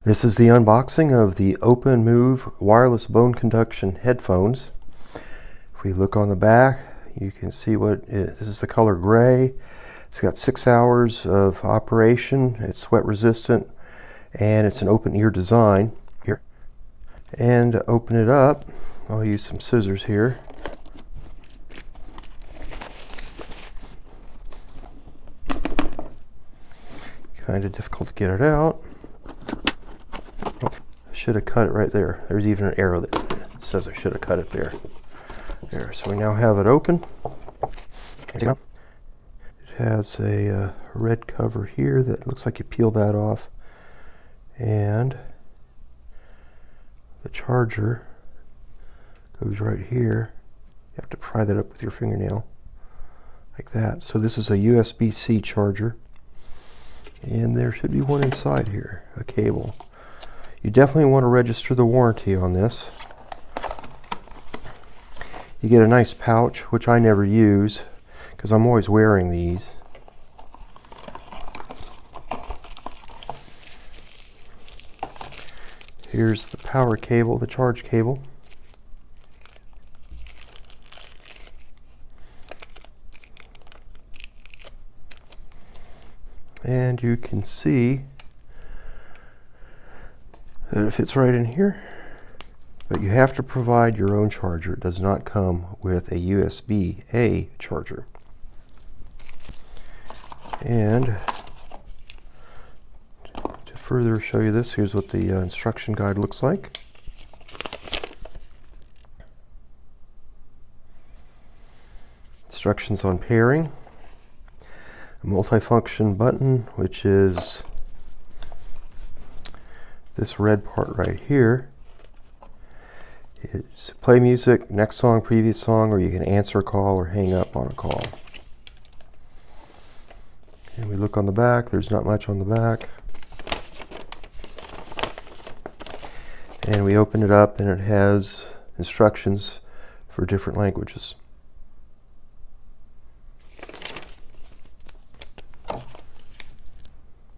This is the unboxing of the OpenMove wireless bone conduction headphones. If we look on the back, you can see this is the color gray. It's got 6 hours of operation. It's sweat resistant and it's an open ear design. Here. And to open it up, I'll use some scissors here. Kind of difficult to get it out. I should have cut it right there. There's even an arrow that says I should have cut it there. There, so we now have it open. It has a red cover here that looks like you peel that off. And the charger goes right here. You have to pry that up with your fingernail, like that. So this is a USB-C charger. And there should be one inside here, a cable. You definitely want to register the warranty on this. You get a nice pouch, which I never use because I'm always wearing these. Here's the power cable, the charge cable. And you can see that it fits right in here, but you have to provide your own charger. It does not come with a USB-A charger. And to further show you this, here's what the instruction guide looks like. Instructions on pairing, a multifunction button, which is this red part right here. It's play music, next song, previous song, or you can answer a call or hang up on a call. And we look on the back, there's not much on the back. And we open it up and it has instructions for different languages.